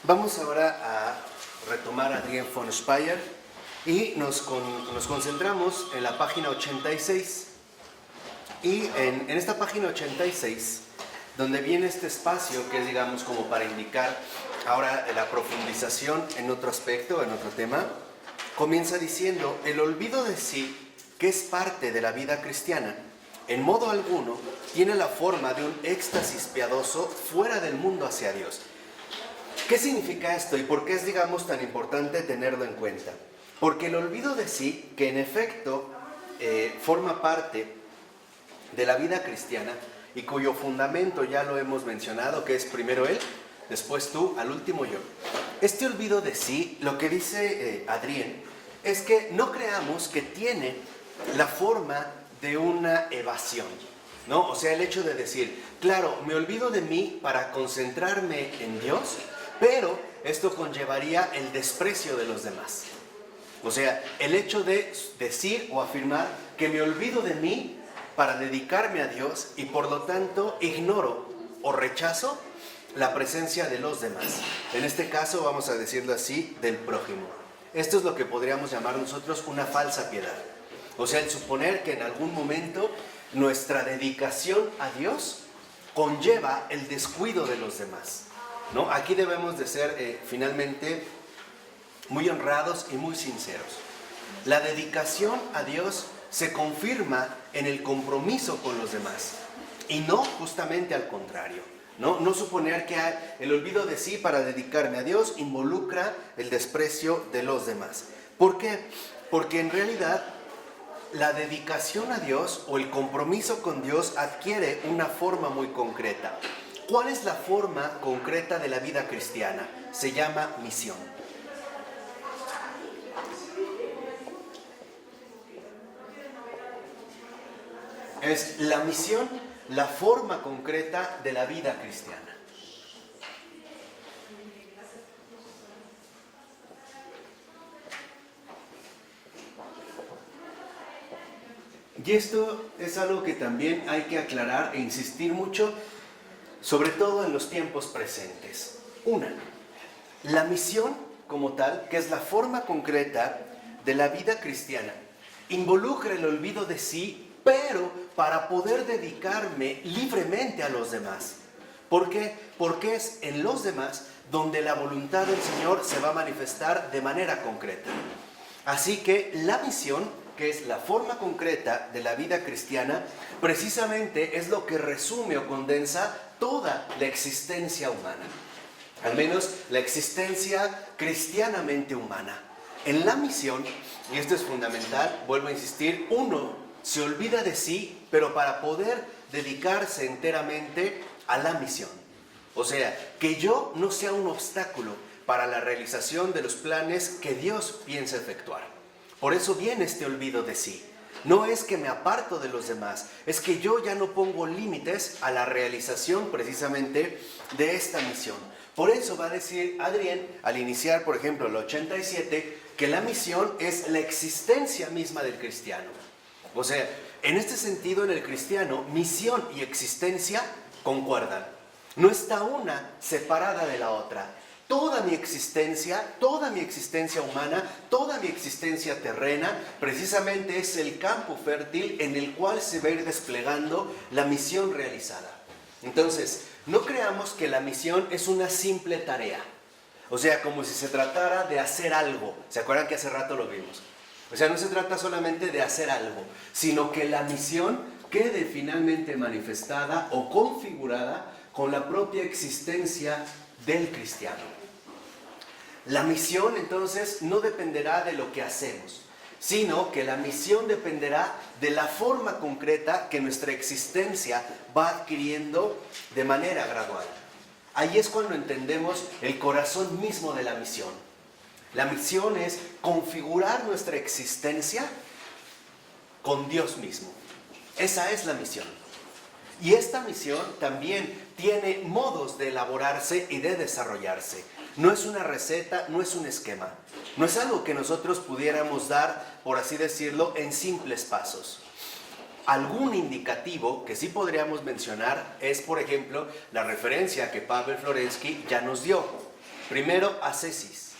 Vamos ahora a retomar a Adrian von Speyer y nos concentramos en la página 86. Y en esta página 86, donde viene este espacio que es, digamos, como para indicar ahora la profundización en otro aspecto, en otro tema, comienza diciendo: el olvido de sí, que es parte de la vida cristiana, en modo alguno tiene la forma de un éxtasis piadoso fuera del mundo hacia Dios. ¿Qué significa esto y por qué es, digamos, tan importante tenerlo en cuenta? Porque el olvido de sí, que en efecto forma parte de la vida cristiana y cuyo fundamento ya lo hemos mencionado, que es primero Él, después tú, al último yo. Este olvido de sí, lo que dice Adrián, es que no creamos que tiene la forma de una evasión, ¿no? O sea, el hecho de decir, claro, me olvido de mí para concentrarme en Dios, pero esto conllevaría el desprecio de los demás. O sea, el hecho de decir o afirmar que me olvido de mí para dedicarme a Dios y por lo tanto ignoro o rechazo la presencia de los demás. En este caso, vamos a decirlo así, del prójimo. Esto es lo que podríamos llamar nosotros una falsa piedad. O sea, el suponer que en algún momento nuestra dedicación a Dios conlleva el descuido de los demás, ¿no? Aquí debemos de ser finalmente muy honrados y muy sinceros. La dedicación a Dios se confirma en el compromiso con los demás y no justamente al contrario. No suponer que el olvido de sí para dedicarme a Dios involucra el desprecio de los demás. ¿Por qué? Porque en realidad la dedicación a Dios o el compromiso con Dios adquiere una forma muy concreta. ¿Cuál es la forma concreta de la vida cristiana? Se llama misión. Es la misión, la forma concreta de la vida cristiana. Y esto es algo que también hay que aclarar e insistir mucho, sobre todo en los tiempos presentes. Una, la misión como tal, que es la forma concreta de la vida cristiana, involucra el olvido de sí, pero para poder dedicarme libremente a los demás. ¿Por qué? Porque es en los demás donde la voluntad del Señor se va a manifestar de manera concreta. Así que la misión, que es la forma concreta de la vida cristiana, precisamente es lo que resume o condensa toda la existencia humana. Al menos la existencia cristianamente humana. En la misión, y esto es fundamental, vuelvo a insistir, uno se olvida de sí, pero para poder dedicarse enteramente a la misión. O sea, que yo no sea un obstáculo para la realización de los planes que Dios piensa efectuar. Por eso viene este olvido de sí. No es que me aparto de los demás, es que yo ya no pongo límites a la realización precisamente de esta misión. Por eso va a decir Adrián, al iniciar, por ejemplo, el 87, que la misión es la existencia misma del cristiano. O sea, en este sentido, en el cristiano, misión y existencia concuerdan. No está una separada de la otra. Toda mi existencia humana, toda mi existencia terrena, precisamente es el campo fértil en el cual se va a ir desplegando la misión realizada. Entonces, no creamos que la misión es una simple tarea. O sea, como si se tratara de hacer algo. ¿Se acuerdan que hace rato lo vimos? O sea, no se trata solamente de hacer algo, sino que la misión quede finalmente manifestada o configurada con la propia existencia del cristiano. La misión, entonces, no dependerá de lo que hacemos, sino que la misión dependerá de la forma concreta que nuestra existencia va adquiriendo de manera gradual. Ahí es cuando entendemos el corazón mismo de la misión. La misión es configurar nuestra existencia con Dios mismo. Esa es la misión. Y esta misión también tiene modos de elaborarse y de desarrollarse. No es una receta, no es un esquema. No es algo que nosotros pudiéramos dar, por así decirlo, en simples pasos. Algún indicativo que sí podríamos mencionar es, por ejemplo, la referencia que Pavel Florensky ya nos dio. Primero ascesis,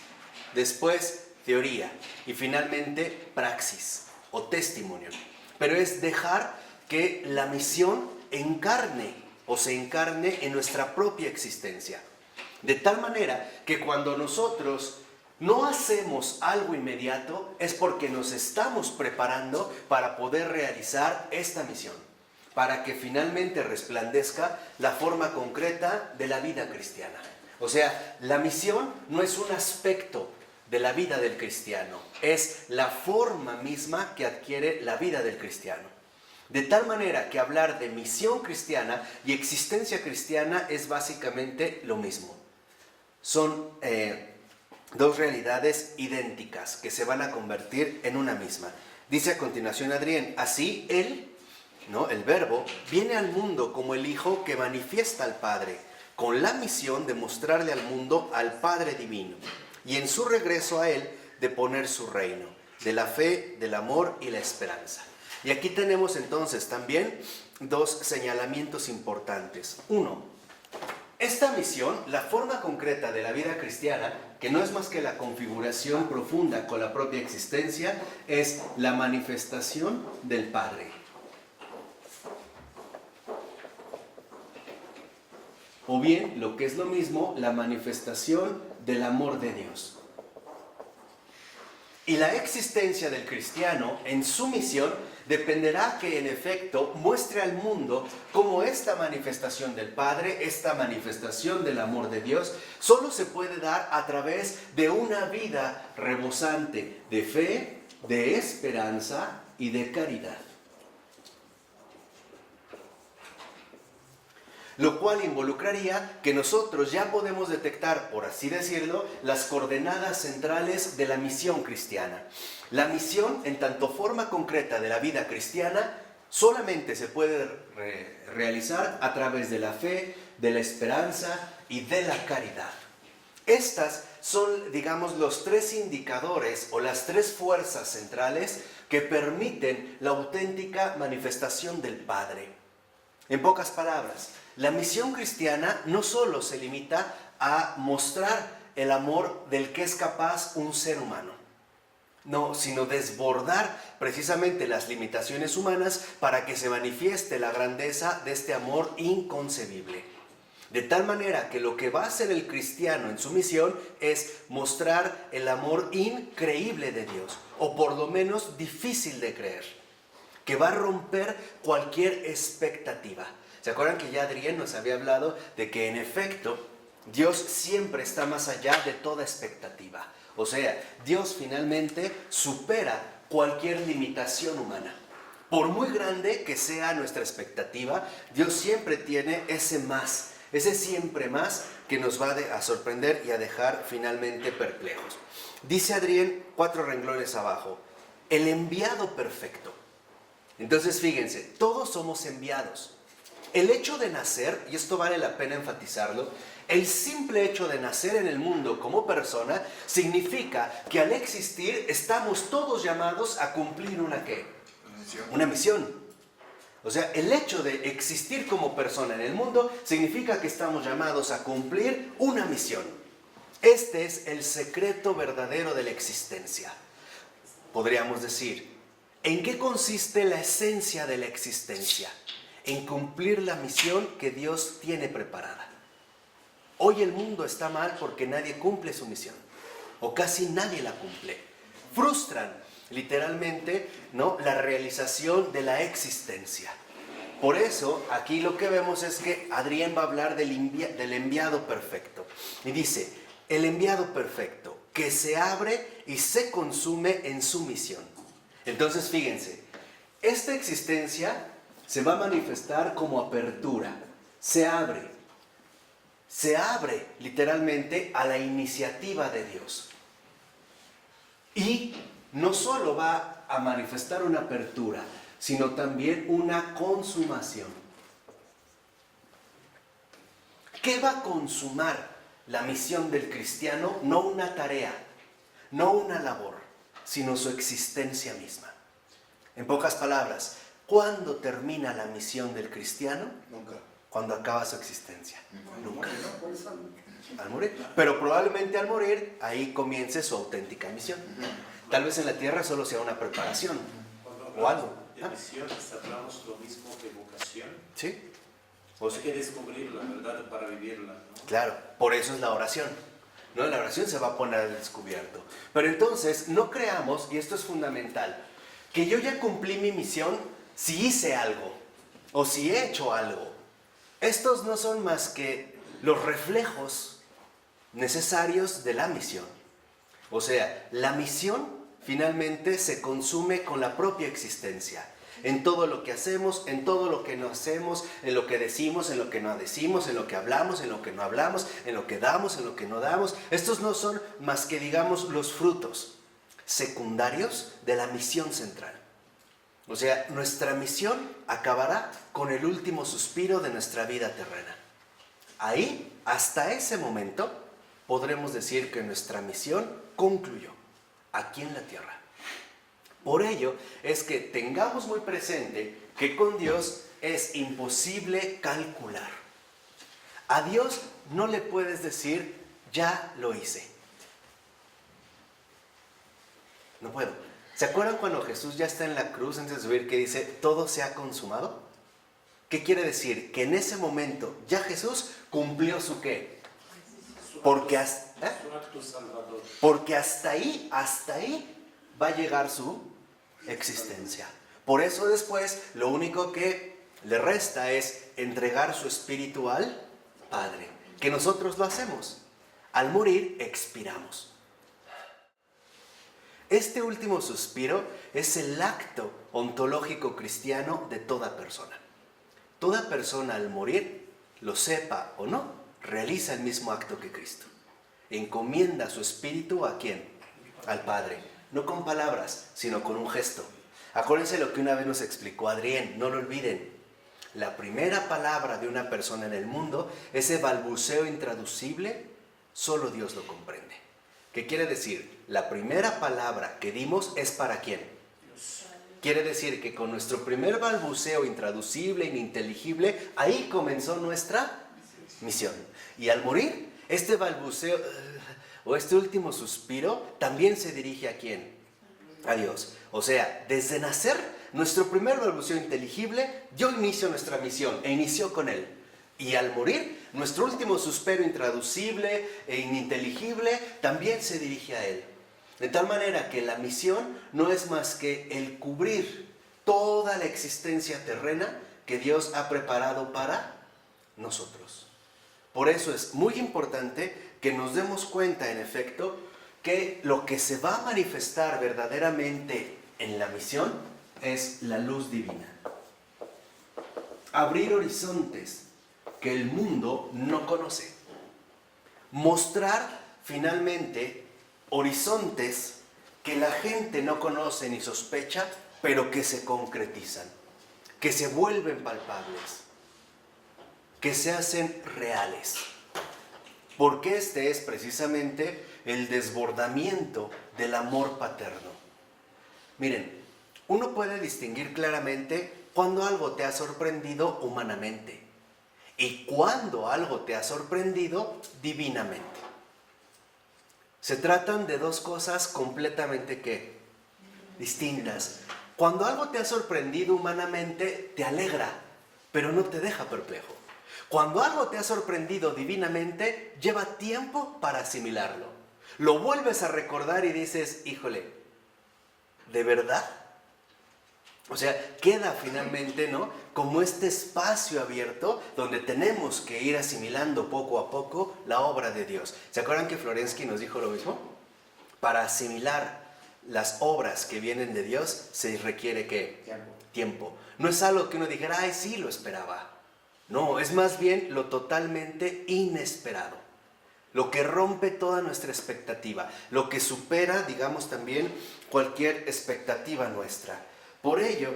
después teoría y finalmente praxis o testimonio. Pero es dejar que la misión encarne o se encarne en nuestra propia existencia. De tal manera que cuando nosotros no hacemos algo inmediato es porque nos estamos preparando para poder realizar esta misión, para que finalmente resplandezca la forma concreta de la vida cristiana. O sea, la misión no es un aspecto de la vida del cristiano, es la forma misma que adquiere la vida del cristiano. De tal manera que hablar de misión cristiana y existencia cristiana es básicamente lo mismo. Son dos realidades idénticas que se van a convertir en una misma. Dice a continuación Adrián, así él, ¿no?, el verbo, viene al mundo como el Hijo que manifiesta al Padre, con la misión de mostrarle al mundo al Padre divino, y en su regreso a él de poner su reino, de la fe, del amor y la esperanza. Y aquí tenemos entonces también dos señalamientos importantes. Uno, esta misión, la forma concreta de la vida cristiana, que no es más que la configuración profunda con la propia existencia, es la manifestación del Padre. O bien, lo que es lo mismo, la manifestación del amor de Dios. Y la existencia del cristiano en su misión dependerá que en efecto muestre al mundo cómo esta manifestación del Padre, esta manifestación del amor de Dios, solo se puede dar a través de una vida rebosante de fe, de esperanza y de caridad. Lo cual involucraría que nosotros ya podemos detectar, por así decirlo, las coordenadas centrales de la misión cristiana. La misión, en tanto forma concreta de la vida cristiana, solamente se puede realizar a través de la fe, de la esperanza y de la caridad. Estas son, digamos, los tres indicadores o las tres fuerzas centrales que permiten la auténtica manifestación del Padre. En pocas palabras, la misión cristiana no solo se limita a mostrar el amor del que es capaz un ser humano, no, sino desbordar precisamente las limitaciones humanas para que se manifieste la grandeza de este amor inconcebible. De tal manera que lo que va a hacer el cristiano en su misión es mostrar el amor increíble de Dios, o por lo menos difícil de creer, que va a romper cualquier expectativa. ¿Se acuerdan que ya Adrián nos había hablado de que en efecto Dios siempre está más allá de toda expectativa? O sea, Dios finalmente supera cualquier limitación humana. Por muy grande que sea nuestra expectativa, Dios siempre tiene ese más, ese siempre más que nos va a sorprender y a dejar finalmente perplejos. Dice Adrián 4 renglones abajo, el enviado perfecto. Entonces fíjense, todos somos enviados. El hecho de nacer, y esto vale la pena enfatizarlo, el simple hecho de nacer en el mundo como persona significa que al existir estamos todos llamados a cumplir ¿una qué? Una misión. O sea, el hecho de existir como persona en el mundo significa que estamos llamados a cumplir una misión. Este es el secreto verdadero de la existencia. Podríamos decir, ¿en qué consiste la esencia de la existencia? En cumplir la misión que Dios tiene preparada. Hoy el mundo está mal porque nadie cumple su misión, o casi nadie la cumple. Frustran literalmente, ¿no?, la realización de la existencia. Por eso aquí lo que vemos es que Adrián va a hablar del enviado perfecto. Y dice, el enviado perfecto que se abre y se consume en su misión. Entonces fíjense, esta existencia se va a manifestar como apertura, se abre literalmente a la iniciativa de Dios. Y no solo va a manifestar una apertura, sino también una consumación. ¿Qué va a consumar la misión del cristiano? No una tarea, no una labor, sino su existencia misma. En pocas palabras, ¿cuándo termina la misión del cristiano? Nunca. ¿Cuándo acaba su existencia? Nunca. ¿No? Al morir. Pero probablemente al morir, ahí comience su auténtica misión. Tal vez en la tierra solo sea una preparación o algo. De misiones hablamos lo mismo que vocación. Sí. Hay que descubrir la verdad para vivirla, ¿no? Claro, por eso es la oración. ¿No? La oración se va a poner al descubierto. Pero entonces, no creamos, y esto es fundamental, que yo ya cumplí mi misión si hice algo o si he hecho algo. Estos no son más que los reflejos necesarios de la misión. O sea, la misión finalmente se consume con la propia existencia. En todo lo que hacemos, en todo lo que no hacemos, en lo que decimos, en lo que no decimos, en lo que hablamos, en lo que no hablamos, en lo que damos, en lo que no damos. Estos no son más que, digamos, los frutos secundarios de la misión central. O sea, nuestra misión acabará con el último suspiro de nuestra vida terrena. Ahí, hasta ese momento, podremos decir que nuestra misión concluyó aquí en la tierra. Por ello es que tengamos muy presente que con Dios es imposible calcular. A Dios no le puedes decir, ya lo hice. No puedo. ¿Se acuerdan cuando Jesús ya está en la cruz antes de subir que dice, todo se ha consumado? ¿Qué quiere decir? Que en ese momento ya Jesús cumplió su ¿qué? Porque hasta ahí va a llegar su existencia. Por eso después lo único que le resta es entregar su espíritu al Padre, que nosotros lo hacemos. Al morir expiramos. Este último suspiro es el acto ontológico cristiano de toda persona. Toda persona al morir, lo sepa o no, realiza el mismo acto que Cristo. Encomienda su espíritu ¿a quién? Al Padre. No con palabras, sino con un gesto. Acuérdense lo que una vez nos explicó Adrián, no lo olviden. La primera palabra de una persona en el mundo, ese balbuceo intraducible, solo Dios lo comprende. ¿Qué quiere decir? La primera palabra que dimos es ¿para quién? Quiere decir que con nuestro primer balbuceo intraducible, ininteligible, ahí comenzó nuestra misión. Y al morir, este balbuceo o este último suspiro también se dirige ¿a quién? A Dios. O sea, desde nacer, nuestro primer balbuceo inteligible dio inicio a nuestra misión e inició con Él. Y al morir, nuestro último suspiro intraducible e ininteligible también se dirige a Él. De tal manera que la misión no es más que el cubrir toda la existencia terrena que Dios ha preparado para nosotros. Por eso es muy importante que nos demos cuenta, en efecto, que lo que se va a manifestar verdaderamente en la misión es la luz divina. Abrir horizontes que el mundo no conoce. Mostrar finalmente horizontes que la gente no conoce ni sospecha, pero que se concretizan, que se vuelven palpables, que se hacen reales. Porque este es precisamente el desbordamiento del amor paterno. Miren, uno puede distinguir claramente cuando algo te ha sorprendido humanamente y cuando algo te ha sorprendido divinamente. Se tratan de dos cosas completamente ¿qué? Distintas. Cuando algo te ha sorprendido humanamente, te alegra, pero no te deja perplejo. Cuando algo te ha sorprendido divinamente, lleva tiempo para asimilarlo. Lo vuelves a recordar y dices, híjole, ¿de verdad? O sea, queda finalmente, ¿no?, como este espacio abierto donde tenemos que ir asimilando poco a poco la obra de Dios. ¿Se acuerdan que Florensky nos dijo lo mismo? Para asimilar las obras que vienen de Dios se requiere ¿qué? Tiempo. No es algo que uno dijera, ay, sí, lo esperaba. No, es más bien lo totalmente inesperado. Lo que rompe toda nuestra expectativa. Lo que supera, digamos, también cualquier expectativa nuestra. Por ello,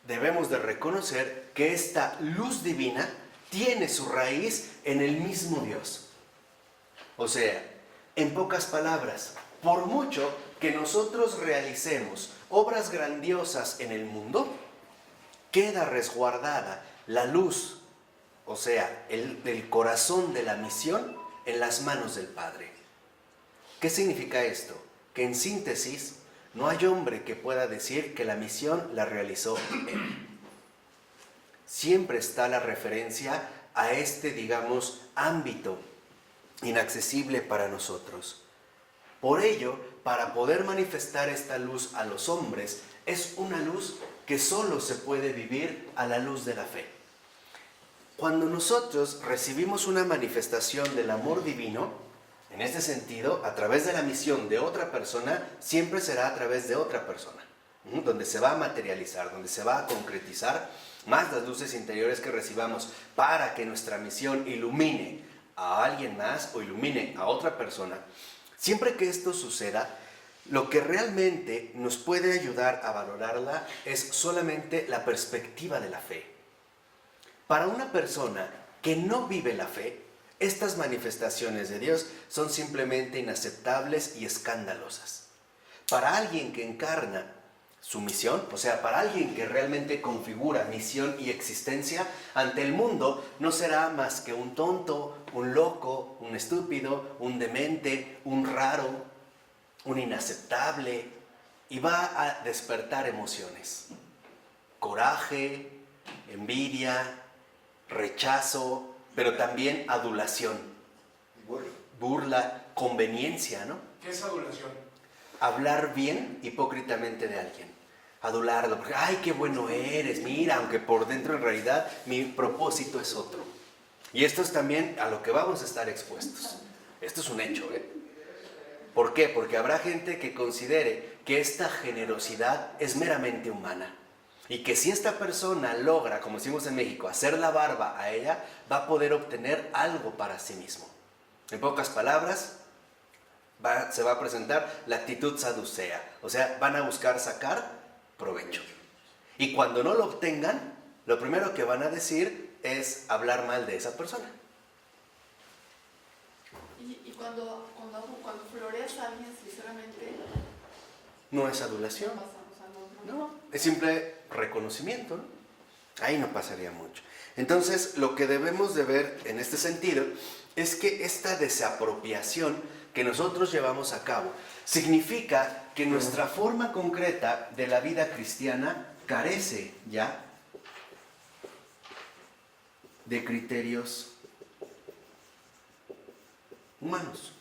debemos de reconocer que esta luz divina tiene su raíz en el mismo Dios. O sea, en pocas palabras, por mucho que nosotros realicemos obras grandiosas en el mundo, queda resguardada la luz o sea, el corazón de la misión en las manos del Padre. ¿Qué significa esto? Que en síntesis, no hay hombre que pueda decir que la misión la realizó él. Siempre está la referencia a este, digamos, ámbito inaccesible para nosotros. Por ello, para poder manifestar esta luz a los hombres, es una luz que solo se puede vivir a la luz de la fe. Cuando nosotros recibimos una manifestación del amor divino, en este sentido, a través de la misión de otra persona, siempre será a través de otra persona, donde se va a materializar, donde se va a concretizar más las luces interiores que recibamos para que nuestra misión ilumine a alguien más o ilumine a otra persona. Siempre que esto suceda, lo que realmente nos puede ayudar a valorarla es solamente la perspectiva de la fe. Para una persona que no vive la fe, estas manifestaciones de Dios son simplemente inaceptables y escandalosas. Para alguien que encarna su misión, o sea, para alguien que realmente configura misión y existencia ante el mundo, no será más que un tonto, un loco, un estúpido, un demente, un raro, un inaceptable, y va a despertar emociones: coraje, envidia, rechazo, pero también adulación, burla, conveniencia, ¿no? ¿Qué es adulación? Hablar bien hipócritamente de alguien, adularlo, porque ¡ay, qué bueno eres! Mira, aunque por dentro en realidad mi propósito es otro. Y esto es también a lo que vamos a estar expuestos. Esto es un hecho, ¿eh? ¿Por qué? Porque habrá gente que considere que esta generosidad es meramente humana y que si esta persona logra, como decimos en México, hacer la barba a ella, va a poder obtener algo para sí mismo. En pocas palabras, se va a presentar la actitud saducea, o sea, van a buscar sacar provecho. Y cuando no lo obtengan, lo primero que van a decir es hablar mal de esa persona. Y cuando floreas a alguien, sinceramente, No es adulación, no pasa, o sea, no, es simple reconocimiento, ¿no? Ahí no pasaría mucho. Entonces, lo que debemos de ver en este sentido es que esta desapropiación que nosotros llevamos a cabo significa que nuestra forma concreta de la vida cristiana carece ya de criterios humanos.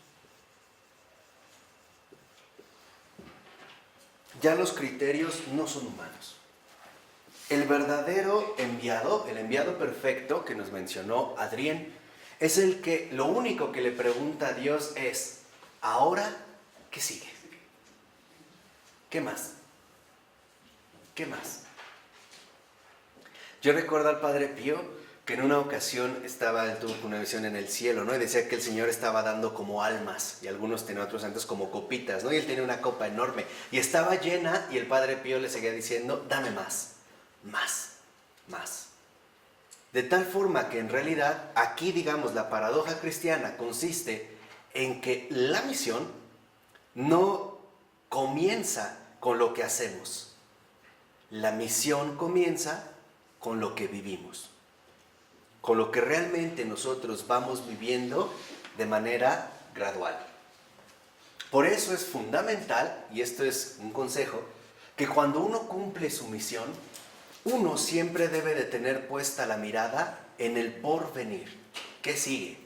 Ya los criterios no son humanos. El verdadero enviado, el enviado perfecto que nos mencionó Adrián, es el que lo único que le pregunta a Dios es: ¿ahora qué sigue? ¿Qué más? ¿Qué más? Yo recuerdo al Padre Pío que en una ocasión él tuvo una visión en el cielo, ¿no? Y decía que el Señor estaba dando como almas, y algunos tenían otros santos como copitas, ¿no? Y él tenía una copa enorme, y estaba llena, y el Padre Pío le seguía diciendo: dame más, más, más. De tal forma que en realidad aquí, digamos, la paradoja cristiana consiste en que la misión no comienza con lo que hacemos. La misión comienza con lo que vivimos, con lo que realmente nosotros vamos viviendo de manera gradual. Por eso es fundamental, y esto es un consejo, que cuando uno cumple su misión, uno siempre debe de tener puesta la mirada en el porvenir. ¿Qué sigue?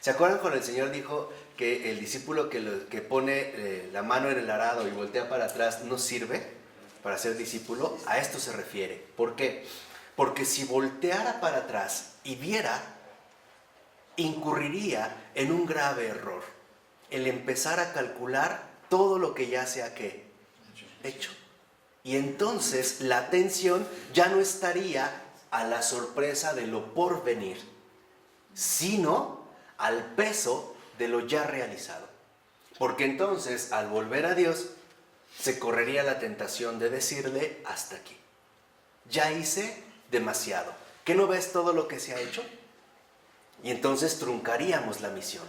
¿Se acuerdan cuando el Señor dijo que el discípulo que pone la mano en el arado y voltea para atrás no sirve para ser discípulo? A esto se refiere. ¿Por qué? Porque si volteara para atrás y viera, incurriría en un grave error: el empezar a calcular todo lo que ya se ha hecho. Y entonces la atención ya no estaría a la sorpresa de lo por venir, sino al peso de lo ya realizado. Porque entonces, al volver a Dios, se correría la tentación de decirle: hasta aquí. Ya hice demasiado. ¿Qué no ves todo lo que se ha hecho? Y entonces truncaríamos la misión.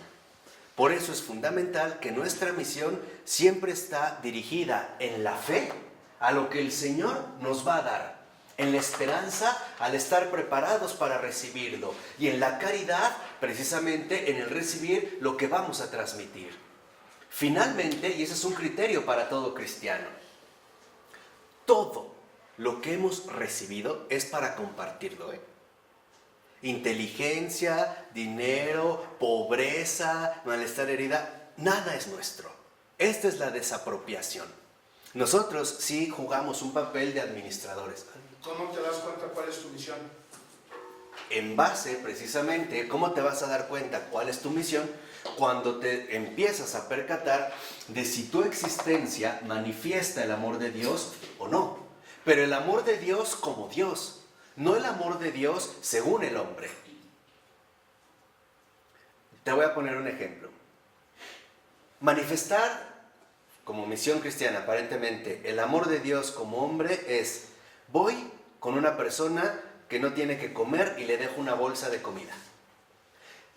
Por eso es fundamental que nuestra misión siempre está dirigida en la fe a lo que el Señor nos va a dar. en la esperanza al estar preparados para recibirlo y en la caridad precisamente en el recibir lo que vamos a transmitir. Finalmente, y ese es un criterio para todo cristiano, todo lo que hemos recibido es para compartirlo, Inteligencia, dinero, pobreza, malestar, herida, nada es nuestro. Esta es la desapropiación. Nosotros sí jugamos un papel de administradores. ¿Cómo te das cuenta cuál es tu misión? En base, precisamente, ¿cómo te vas a dar cuenta cuál es tu misión? Cuando te empiezas a percatar de si tu existencia manifiesta el amor de Dios o no. Pero el amor de Dios como Dios, no el amor de Dios según el hombre. Te voy a poner un ejemplo. Manifestar como misión cristiana, aparentemente, el amor de Dios como hombre es: voy con una persona que no tiene que comer y le dejo una bolsa de comida.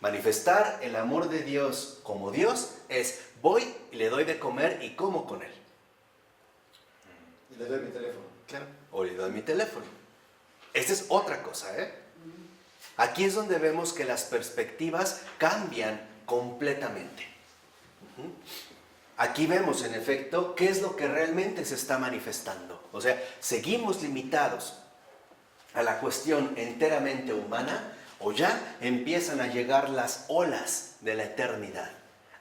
Manifestar el amor de Dios como Dios es: voy y le doy de comer y como con él. Y le doy mi teléfono. Claro. O le doy mi teléfono. Esta es otra cosa, Aquí es donde vemos que las perspectivas cambian completamente. Aquí vemos, en efecto, qué es lo que realmente se está manifestando. O sea, seguimos limitados a la cuestión enteramente humana, o ya empiezan a llegar las olas de la eternidad,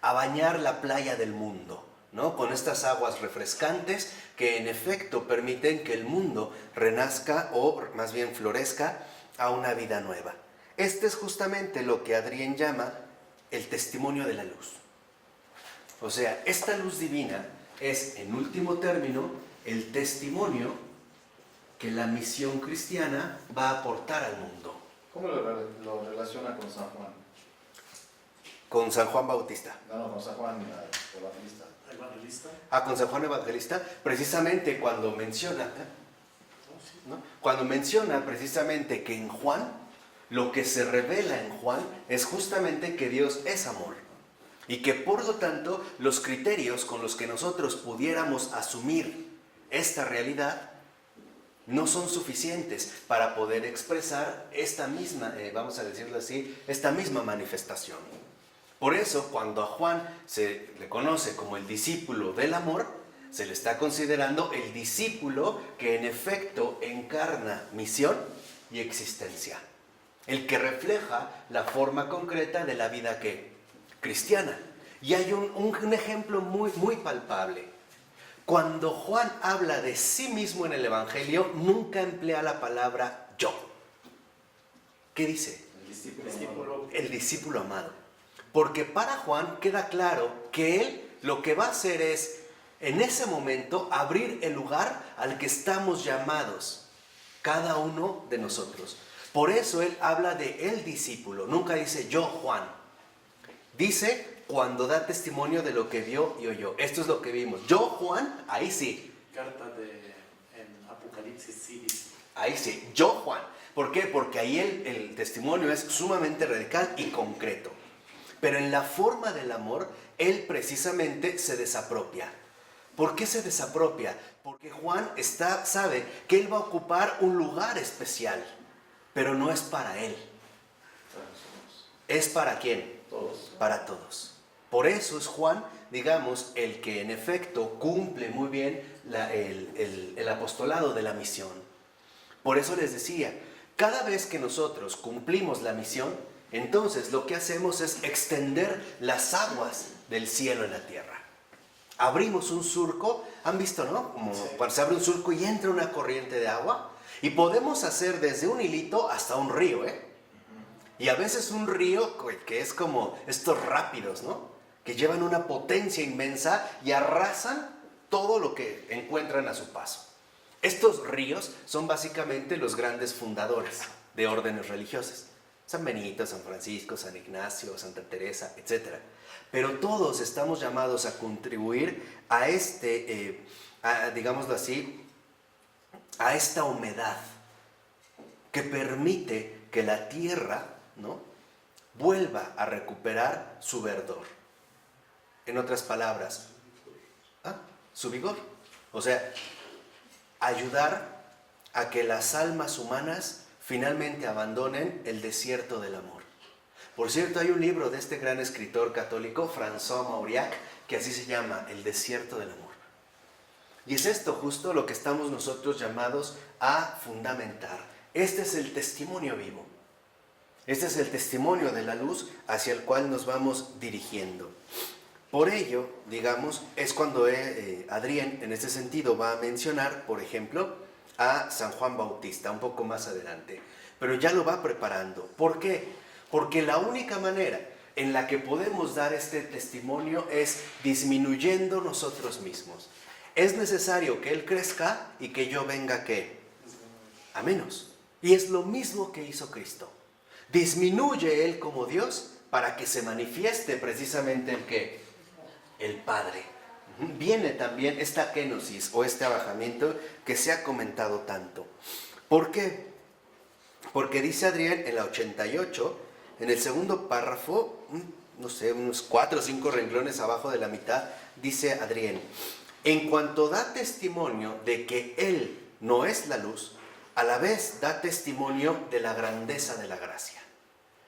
a bañar la playa del mundo, ¿no? Con estas aguas refrescantes que en efecto permiten que el mundo renazca, o más bien florezca, a una vida nueva. Este es justamente lo que Adrien llama el testimonio de la luz. O sea, esta luz divina es, en último término, el testimonio que la misión cristiana va a aportar al mundo. ¿Cómo lo relaciona con San Juan? Con San Juan Bautista. No, con San Juan Evangelista. ¿Evangelista? Con San Juan Evangelista, precisamente cuando menciona, ¿no? Cuando menciona precisamente que en Juan, lo que se revela en Juan es justamente que Dios es amor. Y que por lo tanto los criterios con los que nosotros pudiéramos asumir esta realidad no son suficientes para poder expresar esta misma, vamos a decirlo así, esta misma manifestación. Por eso, cuando a Juan se le conoce como el discípulo del amor, se le está considerando el discípulo que en efecto encarna misión y existencia. El que refleja la forma concreta de la vida cristiana. Y hay un ejemplo muy, muy palpable. Cuando Juan habla de sí mismo en el Evangelio, nunca emplea la palabra yo. ¿Qué dice? El discípulo amado. Porque para Juan queda claro que él lo que va a hacer es, en ese momento, abrir el lugar al que estamos llamados, cada uno de nosotros. Por eso él habla de el discípulo, nunca dice yo, Juan. Dice cuando da testimonio de lo que vio y oyó. Esto es lo que vimos. Yo, Juan, ahí sí. Carta en Apocalipsis sí dice. Ahí sí, yo, Juan. ¿Por qué? Porque ahí el testimonio es sumamente radical y concreto. Pero en la forma del amor, él precisamente se desapropia. ¿Por qué se desapropia? Porque Juan sabe que él va a ocupar un lugar especial, pero no es para él. ¿Es para quién? Todos. Para todos. Por eso es Juan, digamos, el que en efecto cumple muy bien el apostolado de la misión. Por eso les decía, cada vez que nosotros cumplimos la misión, entonces lo que hacemos es extender las aguas del cielo en la tierra. Abrimos un surco, ¿han visto, no? Como cuando se abre un surco y entra una corriente de agua. Y podemos hacer desde un hilito hasta un río, Y a veces un río que es como estos rápidos, ¿no? Que llevan una potencia inmensa y arrasan todo lo que encuentran a su paso. Estos ríos son básicamente los grandes fundadores de órdenes religiosas. San Benito, San Francisco, San Ignacio, Santa Teresa, etc. Pero todos estamos llamados a contribuir a digámoslo así, a esta humedad que permite que la tierra, ¿no?, vuelva a recuperar su verdor. En otras palabras, su vigor. O sea, ayudar a que las almas humanas finalmente abandonen el desierto del amor. Por cierto, hay un libro de este gran escritor católico, François Mauriac, que así se llama, El desierto del amor. Y es esto justo lo que estamos nosotros llamados a fundamentar. Este es el testimonio vivo. Este es el testimonio de la luz hacia el cual nos vamos dirigiendo. Por ello, digamos, es cuando Adrián en este sentido va a mencionar, por ejemplo, a San Juan Bautista, un poco más adelante. Pero ya lo va preparando. ¿Por qué? Porque la única manera en la que podemos dar este testimonio es disminuyendo nosotros mismos. Es necesario que Él crezca y que yo venga, ¿qué? A menos. Y es lo mismo que hizo Cristo. Disminuye Él como Dios para que se manifieste precisamente el ¿qué? El Padre. Viene también esta kenosis o este abajamiento que se ha comentado tanto. ¿Por qué? Porque dice Adrián en la 88, en el segundo párrafo, no sé, unos 4 o 5 renglones abajo de la mitad, dice Adrián: en cuanto da testimonio de que Él no es la luz, a la vez da testimonio de la grandeza de la gracia.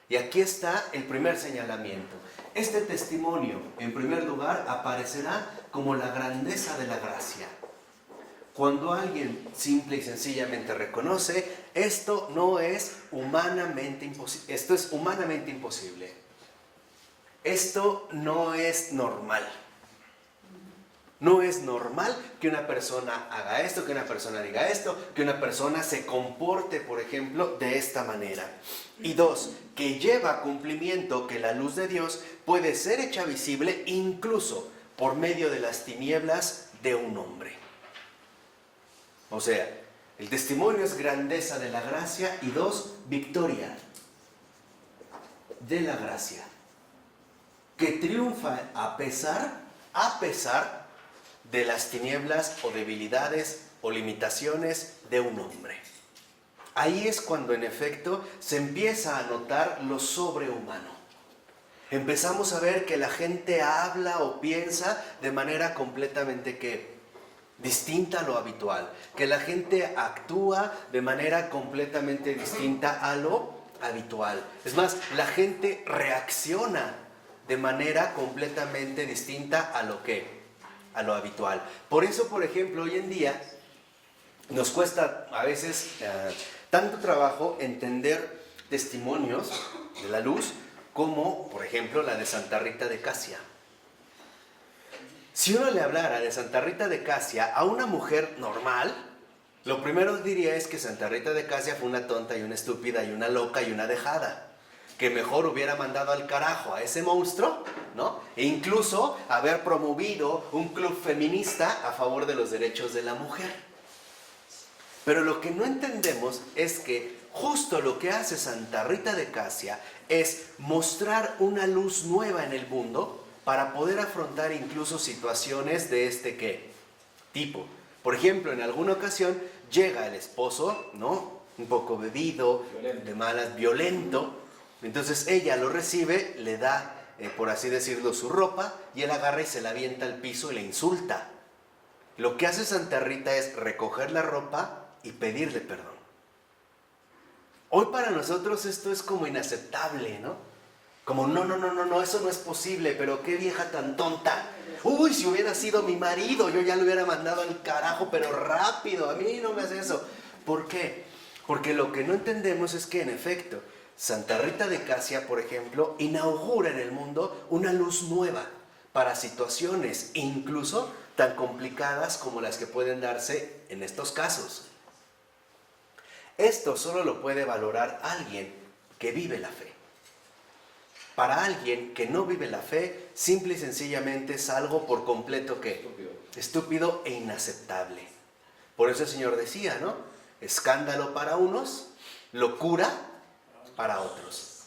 Y aquí está el primer señalamiento. Este testimonio, en primer lugar, aparecerá como la grandeza de la gracia. Cuando alguien simple y sencillamente reconoce, esto no es humanamente imposible. Esto es humanamente imposible. Esto no es normal. No es normal que una persona haga esto, que una persona diga esto, que una persona se comporte, por ejemplo, de esta manera. Y 2, que lleva a cumplimiento que la luz de Dios puede ser hecha visible incluso por medio de las tinieblas de un hombre. O sea, el testimonio es grandeza de la gracia y 2, victoria de la gracia, que triunfa a pesar de las tinieblas o debilidades o limitaciones de un hombre. Ahí es cuando en efecto se empieza a notar lo sobrehumano. Empezamos a ver que la gente habla o piensa de manera completamente distinta a lo habitual, que la gente actúa de manera completamente distinta a lo habitual. Es más, la gente reacciona de manera completamente distinta a lo habitual. Por eso, por ejemplo, hoy en día nos cuesta a veces tanto trabajo entender testimonios de la luz como, por ejemplo, la de Santa Rita de Casia. Si uno le hablara de Santa Rita de Casia a una mujer normal, lo primero que diría es que Santa Rita de Casia fue una tonta y una estúpida y una loca y una dejada, que mejor hubiera mandado al carajo a ese monstruo, ¿no? E incluso haber promovido un club feminista a favor de los derechos de la mujer. Pero lo que no entendemos es que justo lo que hace Santa Rita de Casia es mostrar una luz nueva en el mundo para poder afrontar incluso situaciones de este tipo. Por ejemplo, en alguna ocasión llega el esposo, ¿no? Un poco bebido, de malas, violento. Entonces ella lo recibe, le da, por así decirlo, su ropa, y él agarra y se la avienta al piso y le insulta. Lo que hace Santa Rita es recoger la ropa y pedirle perdón. Hoy para nosotros esto es como inaceptable, ¿no? Como no, eso no es posible, pero qué vieja tan tonta. Uy, si hubiera sido mi marido, yo ya lo hubiera mandado al carajo, pero rápido, a mí no me hace eso. ¿Por qué? Porque lo que no entendemos es que en efecto, Santa Rita de Casia, por ejemplo, inaugura en el mundo una luz nueva para situaciones incluso tan complicadas como las que pueden darse en estos casos. Esto solo lo puede valorar alguien que vive la fe. Para alguien que no vive la fe, simple y sencillamente es algo por completo estúpido e inaceptable. Por eso el Señor decía, ¿no? Escándalo para unos, locura para otros.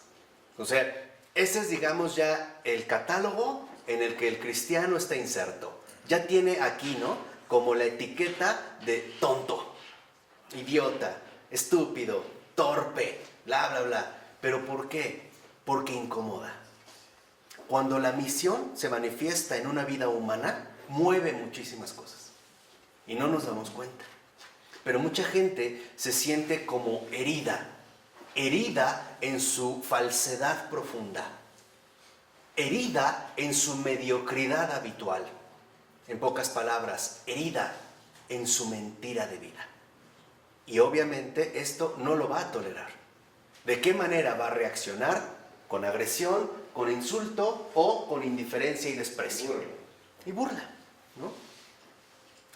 O sea, ese es, digamos, ya el catálogo en el que el cristiano está inserto. Ya tiene aquí, ¿no? Como la etiqueta de tonto, idiota, estúpido, torpe, bla, bla, bla. ¿Pero por qué? Porque incomoda. Cuando la misión se manifiesta en una vida humana, mueve muchísimas cosas. Y no nos damos cuenta. pero mucha gente se siente como herida, herida en su falsedad profunda, herida en su mediocridad habitual. En pocas palabras, herida en su mentira de vida. Y obviamente esto no lo va a tolerar. ¿De qué manera va a reaccionar? Con agresión, con insulto o con indiferencia y desprecio. Y burla, ¿no?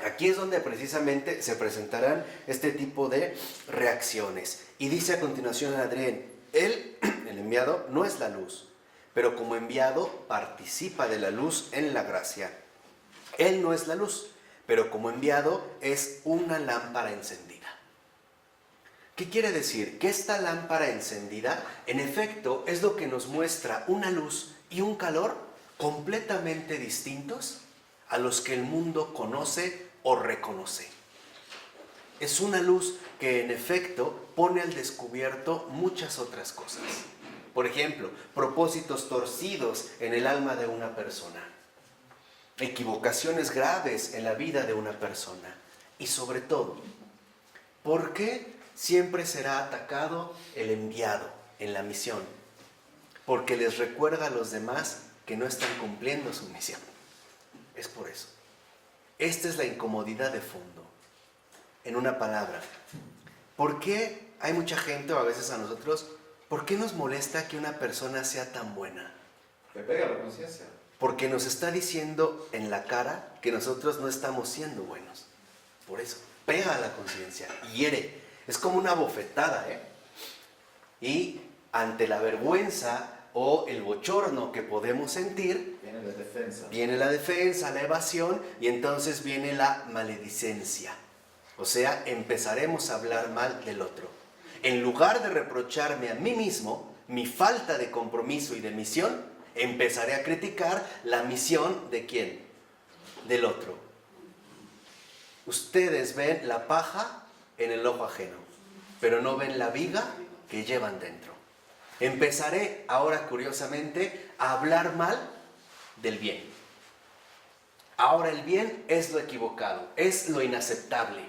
Aquí es donde precisamente se presentarán este tipo de reacciones. Y dice a continuación Adrián, él, el enviado, no es la luz, pero como enviado participa de la luz en la gracia. Él no es la luz, pero como enviado es una lámpara encendida. ¿Qué quiere decir? Que esta lámpara encendida, en efecto, es lo que nos muestra una luz y un calor completamente distintos a los que el mundo conoce o reconoce. Es una luz que en efecto pone al descubierto muchas otras cosas. Por ejemplo, propósitos torcidos en el alma de una persona, equivocaciones graves en la vida de una persona y sobre todo, ¿por qué siempre será atacado el enviado en la misión? Porque les recuerda a los demás que no están cumpliendo su misión. Es por eso. Esta es la incomodidad de fondo. En una palabra, ¿por qué hay mucha gente, o a veces a nosotros, por qué nos molesta que una persona sea tan buena? Te pega la conciencia. Porque nos está diciendo en la cara que nosotros no estamos siendo buenos. Por eso, pega a la conciencia, hiere. Es como una bofetada, ¿eh? Y ante la vergüenza o el bochorno que podemos sentir, viene la defensa, la evasión, y entonces viene la maledicencia. O sea, empezaremos a hablar mal del otro. En lugar de reprocharme a mí mismo mi falta de compromiso y de misión, empezaré a criticar la misión ¿de quién? Del otro. Ustedes ven la paja en el ojo ajeno, pero no ven la viga que llevan dentro. Empezaré ahora, curiosamente, a hablar mal del bien. Ahora el bien es lo equivocado, es lo inaceptable.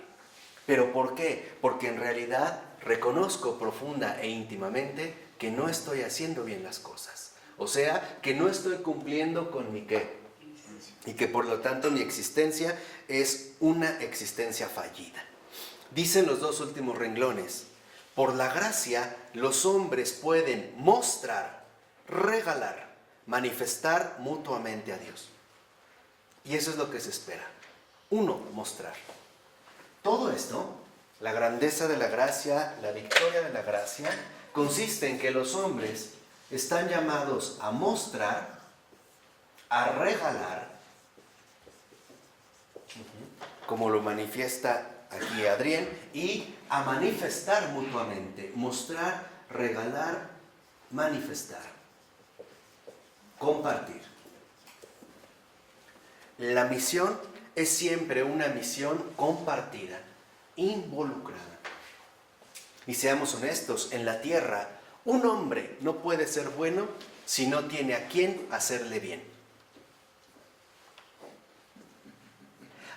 ¿Pero por qué? Porque en realidad reconozco profunda e íntimamente que no estoy haciendo bien las cosas. O sea, que no estoy cumpliendo con mi qué. Y que por lo tanto mi existencia es una existencia fallida. Dicen los dos últimos renglones: por la gracia los hombres pueden mostrar, regalar, manifestar mutuamente a Dios. Y eso es lo que se espera. Uno, mostrar. Todo esto, la grandeza de la gracia, la victoria de la gracia, consiste en que los hombres están llamados a mostrar, a regalar, como lo manifiesta aquí Adrián, y a manifestar mutuamente. Mostrar, regalar, manifestar. Compartir. La misión es siempre una misión compartida, involucrada. Y seamos honestos, en la tierra, un hombre no puede ser bueno si no tiene a quien hacerle bien.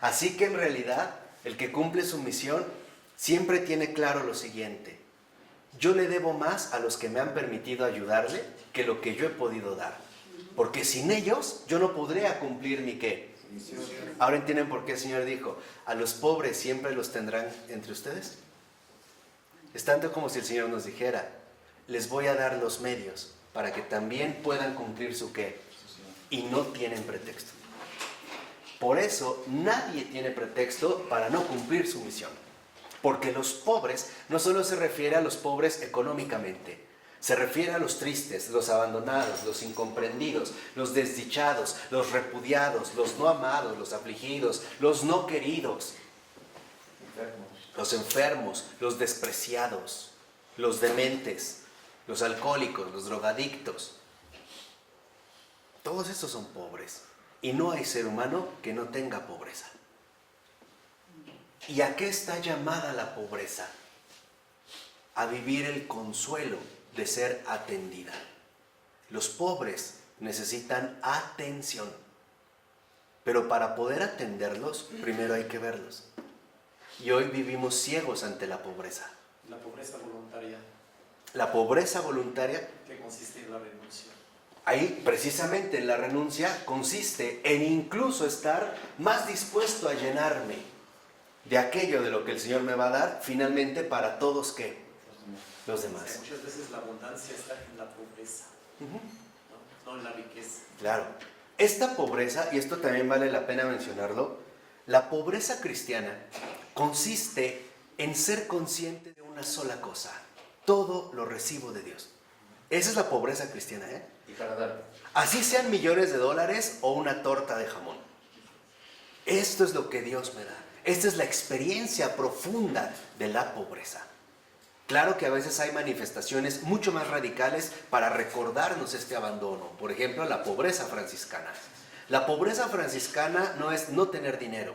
Así que en realidad, el que cumple su misión siempre tiene claro lo siguiente: yo le debo más a los que me han permitido ayudarle que lo que yo he podido dar. Porque sin ellos, yo no podría cumplir mi qué. Ahora entienden por qué el Señor dijo: a los pobres siempre los tendrán entre ustedes. Es tanto como si el Señor nos dijera: les voy a dar los medios para que también puedan cumplir su qué. Y no tienen pretexto. Por eso nadie tiene pretexto para no cumplir su misión. Porque los pobres no solo se refiere a los pobres económicamente, se refiere a los tristes, los abandonados, los incomprendidos, los desdichados, los repudiados, los no amados, los afligidos, los no queridos, los enfermos, los despreciados, los dementes, los alcohólicos, los drogadictos. Todos estos son pobres. Y no hay ser humano que no tenga pobreza. ¿Y a qué está llamada la pobreza? A vivir el consuelo de ser atendida. Los pobres necesitan atención. Pero para poder atenderlos, primero hay que verlos. y hoy vivimos ciegos ante la pobreza. La pobreza voluntaria, La pobreza voluntaria, que consiste en la renuncia. ahí precisamente en la renuncia consiste en incluso estar más dispuesto a llenarme de aquello de lo que el Señor me va a dar, finalmente para todos, ¿qué? Los demás. O sea, muchas veces la abundancia está en la pobreza, no en la riqueza. Claro. Esta pobreza, y esto también vale la pena mencionarlo, la pobreza cristiana consiste en ser consciente de una sola cosa: todo lo recibo de Dios. Esa es la pobreza cristiana, ¿eh? Y para dar. Así sean millones de dólares o una torta de jamón. Esto es lo que Dios me da. Esta es la experiencia profunda de la pobreza. Claro que a veces hay manifestaciones mucho más radicales para recordarnos este abandono. Por ejemplo, la pobreza franciscana. La pobreza franciscana no es no tener dinero,